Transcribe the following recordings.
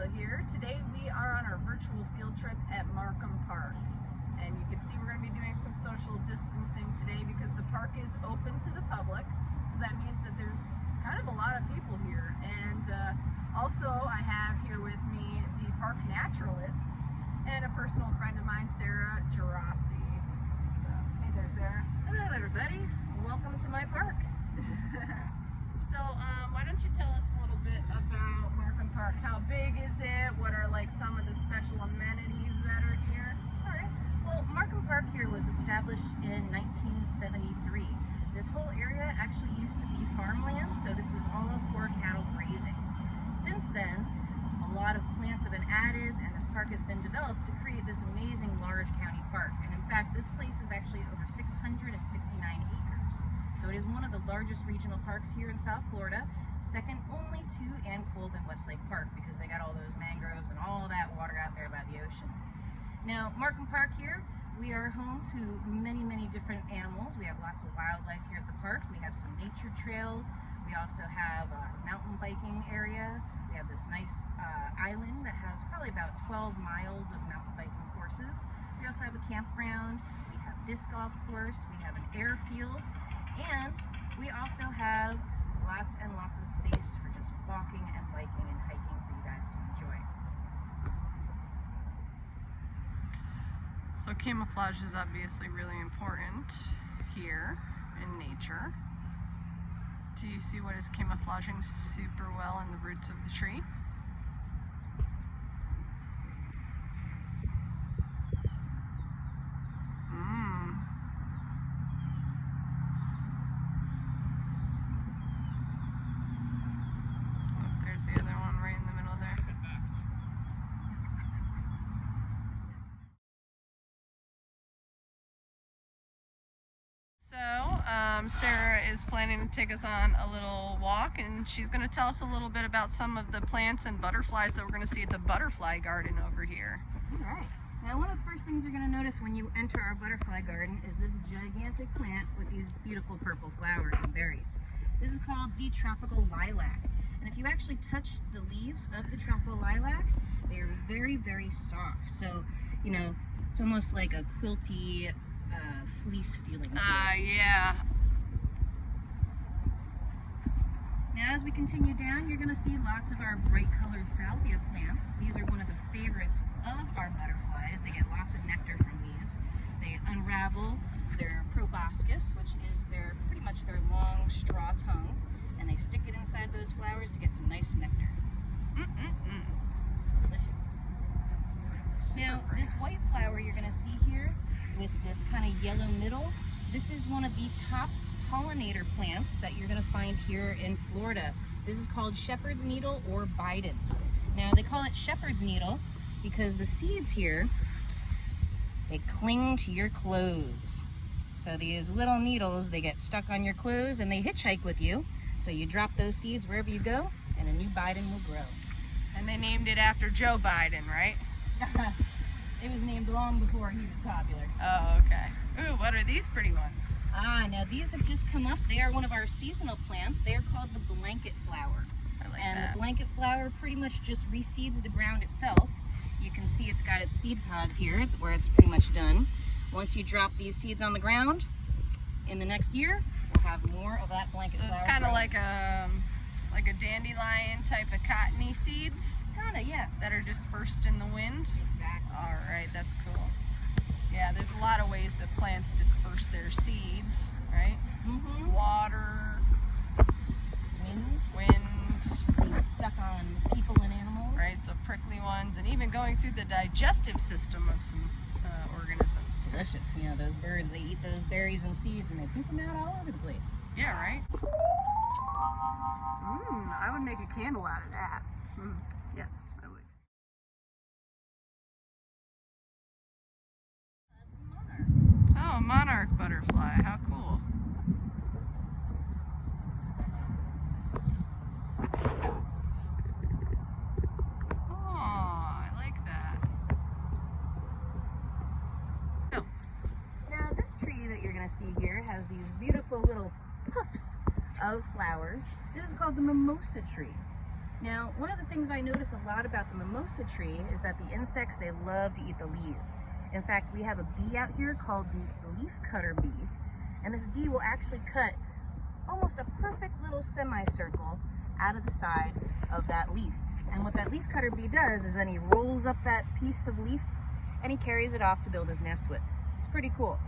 Sara here. Today we are on our virtual field trip at Markham Park. And you can see we're going to be doing some social distancing today because the park is open to the public. So that means that there's kind of a lot of people here. And also I have here with me the park naturalist and a personal friend of mine, Sara Jarossy. So, hey there, Sara. Hello everybody. Welcome to my park. So why don't you tell us a little bit about Markham Park? How big is it? What are like some of the special amenities that are here? Alright. Well, Markham Park here was established in 1973. This whole area actually used to be farmland, so this was all for cattle grazing. Since then, a lot of plants have been added and this park has been developed to create this amazing large county park. And in fact, this place is actually over 669 acres. So it is one of the largest regional parks here in South Florida, second only to and Cold and Westlake Park, because they got all those mangroves and all that water out there by the ocean. Now, Markham Park here, we are home to many, many different animals. We have lots of wildlife here at the park. We have some nature trails. We also have a mountain biking area. We have this nice island that has probably about 12 miles of mountain biking courses. We also have a campground. We have disc golf course. We have an airfield. And we also have lots and lots of space for just walking and biking and hiking for you guys to enjoy. So camouflage is obviously really important here in nature. Do you see what is camouflaging super well in the roots of the tree? Sara is planning to take us on a little walk, and she's going to tell us a little bit about some of the plants and butterflies that we're going to see at the butterfly garden over here. Alright. Now, one of the first things you're going to notice when you enter our butterfly garden is this gigantic plant with these beautiful purple flowers and berries. This is called the tropical lilac. And if you actually touch the leaves of the tropical lilac, they are very, very soft. So, you know, it's almost like a quilty fleece feeling. Yeah. Now, as we continue down, you're going to see lots of our bright colored salvia plants. These are one of the favorites of our butterflies. They get lots of nectar from these. They unravel their proboscis, which is pretty much their long straw tongue, and they stick it inside those flowers to get some nice nectar. Delicious. Now, this white flower you're going to see here with this kind of yellow middle, this is one of the top pollinator plants that you're going to find here in Florida. This is called shepherd's needle or Biden. Now, they call it shepherd's needle because the seeds here, they cling to your clothes. So these little needles, they get stuck on your clothes and they hitchhike with you. So you drop those seeds wherever you go and a new Biden will grow. And they named it after Joe Biden, right? It was named long before he was popular. Oh, okay. Ooh, what are these pretty ones? Now these have just come up. They are one of our seasonal plants. They are called the blanket flower. I like and that. The blanket flower pretty much just reseeds the ground itself. You can see it's got its seed pods here where it's pretty much done. Once you drop these seeds on the ground, in the next year, we'll have more of that blanket flower. So it's kind of like a dandelion type of cottony seeds? Kinda, yeah. That are dispersed in the wind? Exactly. Alright, that's cool. Yeah, there's a lot of ways that plants disperse their seeds, right? Mm-hmm. Water, wind, being stuck on people and animals. Right, so prickly ones, and even going through the digestive system of some organisms. Delicious. You know, those birds, they eat those berries and seeds and they poop them out all over the place. Yeah, right? I would make a candle out of that. Yes, I would. Oh, monarch butterfly. How cool. Oh, I like that. Oh. Now, this tree that you're going to see here has these beautiful little puffs of flowers. This is called the mimosa tree. Now, one of the things I notice a lot about the mimosa tree is that the insects, they love to eat the leaves. In fact, we have a bee out here called the leaf cutter bee, and this bee will actually cut almost a perfect little semicircle out of the side of that leaf. And what that leaf cutter bee does is then he rolls up that piece of leaf and he carries it off to build his nest with. It's pretty cool.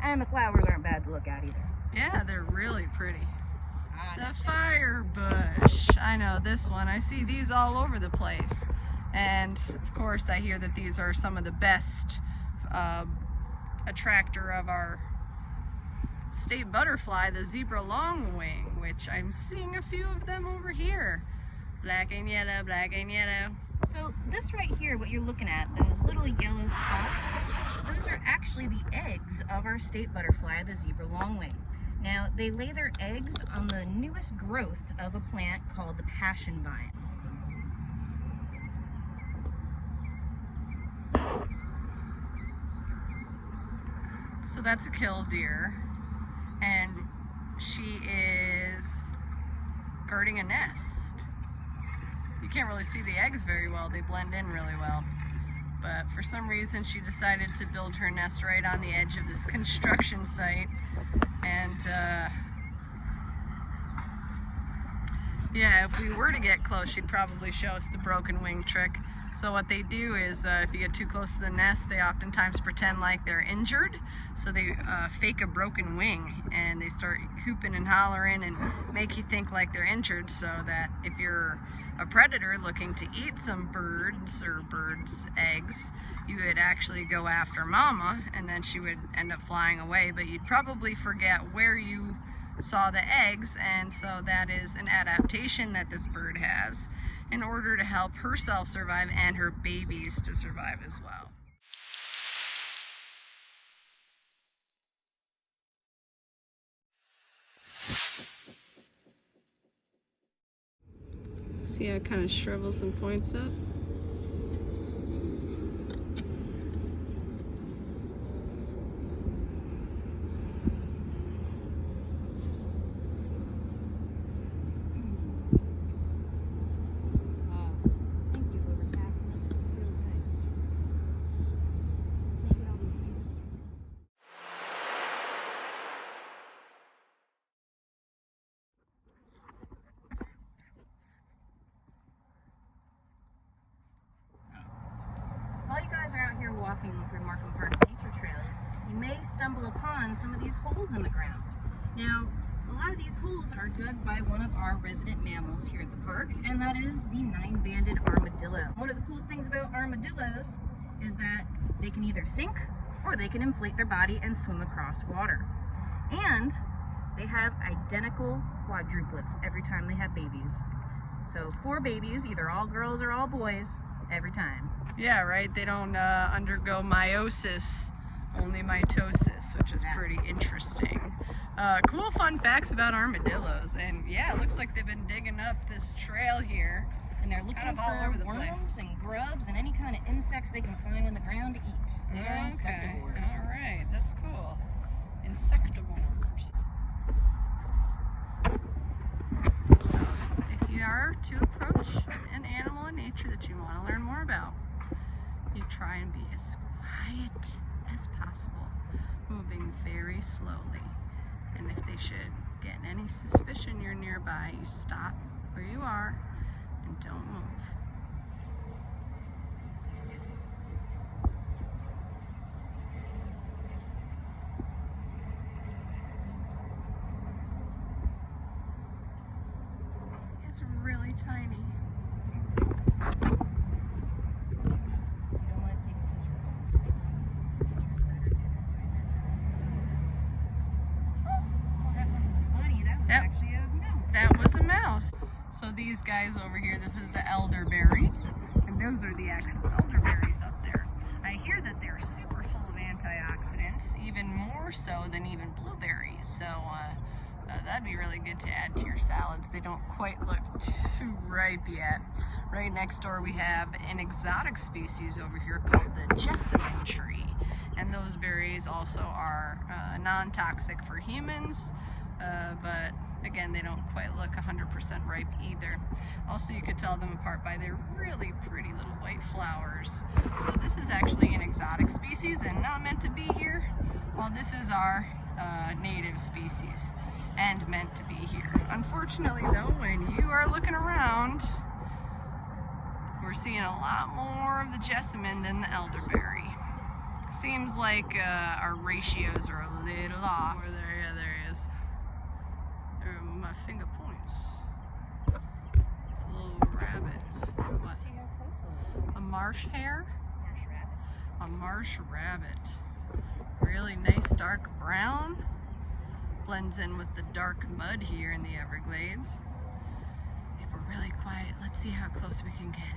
And the flowers aren't bad to look at either. Yeah, they're really pretty. The fire bush. I know this one. I see these all over the place. And of course I hear that these are some of the best attractor of our state butterfly, the zebra longwing, which I'm seeing a few of them over here. Black and yellow, black and yellow. So this right here, what you're looking at, those little yellow spots, those are actually the eggs of our state butterfly, the zebra longwing. Now, they lay their eggs on the newest growth of a plant called the passion vine. So that's a killdeer, and she is guarding a nest. You can't really see the eggs very well, they blend in really well. But for some reason she decided to build her nest right on the edge of this construction site. And yeah, if we were to get close, she'd probably show us the broken wing trick. So what they do is, if you get too close to the nest, they oftentimes pretend like they're injured. So they fake a broken wing, and they start hooping and hollering and make you think like they're injured, so that if you're a predator looking to eat some birds or birds' eggs, you would actually go after mama, and then she would end up flying away, but you'd probably forget where you saw the eggs. And so that is an adaptation that this bird has in order to help herself survive and her babies to survive as well. See how it kind of shrivels and points up? While you guys are out here walking through Markham Park's nature trails, you may stumble upon some of these holes in the ground. Now, a lot of these holes are dug by one of our resident mammals here at the park, and that is the 9-banded armadillo. One of the cool things about armadillos is that they can either sink or they can inflate their body and swim across water. And they have identical quadruplets every time they have babies. So 4 babies, either all girls or all boys, every time. Yeah, right? They don't undergo meiosis, only mitosis, which is pretty interesting. Cool fun facts about armadillos. And yeah, it looks like they've been digging up this trail here. And they're looking kind of all over the for worms place. and grubs and any kind of insects they can find in the ground to eat. They're Okay, insectivores. all right, that's cool. Insectivores. So, if you are to approach an animal in nature that you want to learn more about, you try and be as quiet as possible, moving very slowly. And if they should get any suspicion you're nearby, you stop where you are and don't move. It's really tiny. That was a mouse. So these guys over here, this is the elderberry, and those are the actual elderberries up there. I hear that they're super full of antioxidants, even more so than even blueberries. So that'd be really good to add to your salads. They don't quite look too ripe yet. Right next door we have an exotic species over here called the jessamine tree, and those berries also are non-toxic for humans, but again, they don't quite look 100% ripe either. Also, you could tell them apart by their really pretty little white flowers. So this is actually an exotic species and not meant to be here, while this is our native species and meant to be here. Unfortunately though, when you are looking around, we're seeing a lot more of the jessamine than the elderberry. Seems like our ratios are a little off. Yeah, there he is. There are my finger points. It's a little rabbit. What? See how close it is. A marsh hare? Marsh rabbit. A marsh rabbit. Really nice dark brown. Blends in with the dark mud here in the Everglades. If we're really quiet, let's see how close we can get.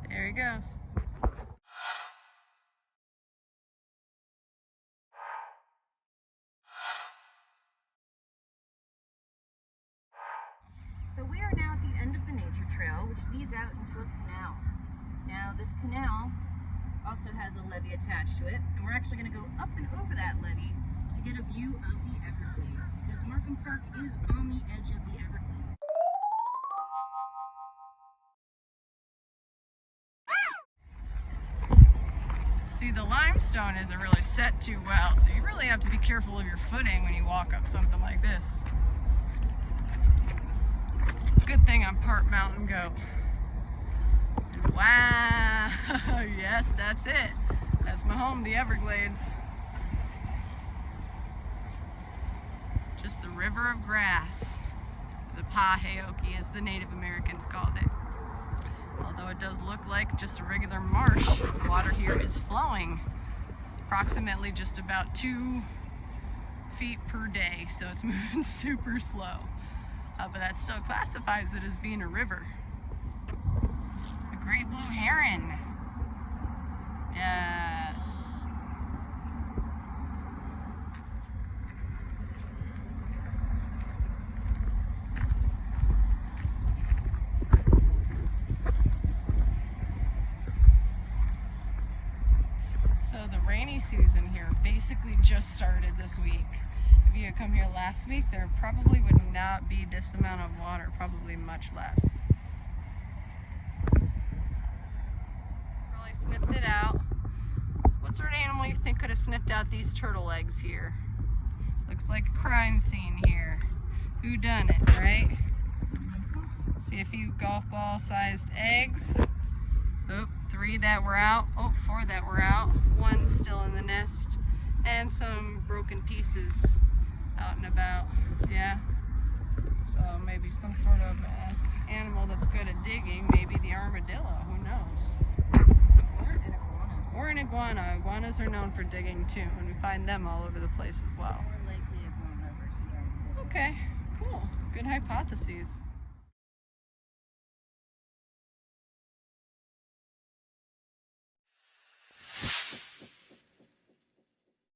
There he goes. So we are now at the end of the nature trail, which leads out into a canal. Now this canal also has a levee attached to it, and we're actually going to go up and over that levee to get a view of the Everglades, because Markham Park is on the edge of the Everglades. See, the limestone isn't really set too well, so you really have to be careful of your footing when you walk up something like this. Good thing I'm part mountain goat. And wow, yes, that's it. That's my home, the Everglades. Just a river of grass. The Paheoki, as the Native Americans called it. Although it does look like just a regular marsh, the water here is flowing approximately just about 2 feet per day, so it's moving super slow. But that still classifies it as being a river. A great blue heron. Yes. So the rainy season here basically just started this week. If you had come here last week, there probably would not be this amount of water, probably much less. Really sniffed it out. What sort of animal you think could have sniffed out these turtle eggs here? Looks like a crime scene here. Who done it, right? See a few golf ball sized eggs. Oh, 3 that were out. Oh, 4 that were out. 1 still in the nest. And some broken pieces out and about. Yeah. So maybe some sort of animal that's good at digging. Maybe the armadillo. Who knows? Or an iguana. Iguanas are known for digging too, and we find them all over the place as well. More likely iguana versus armadillo. Okay, cool. Good hypotheses.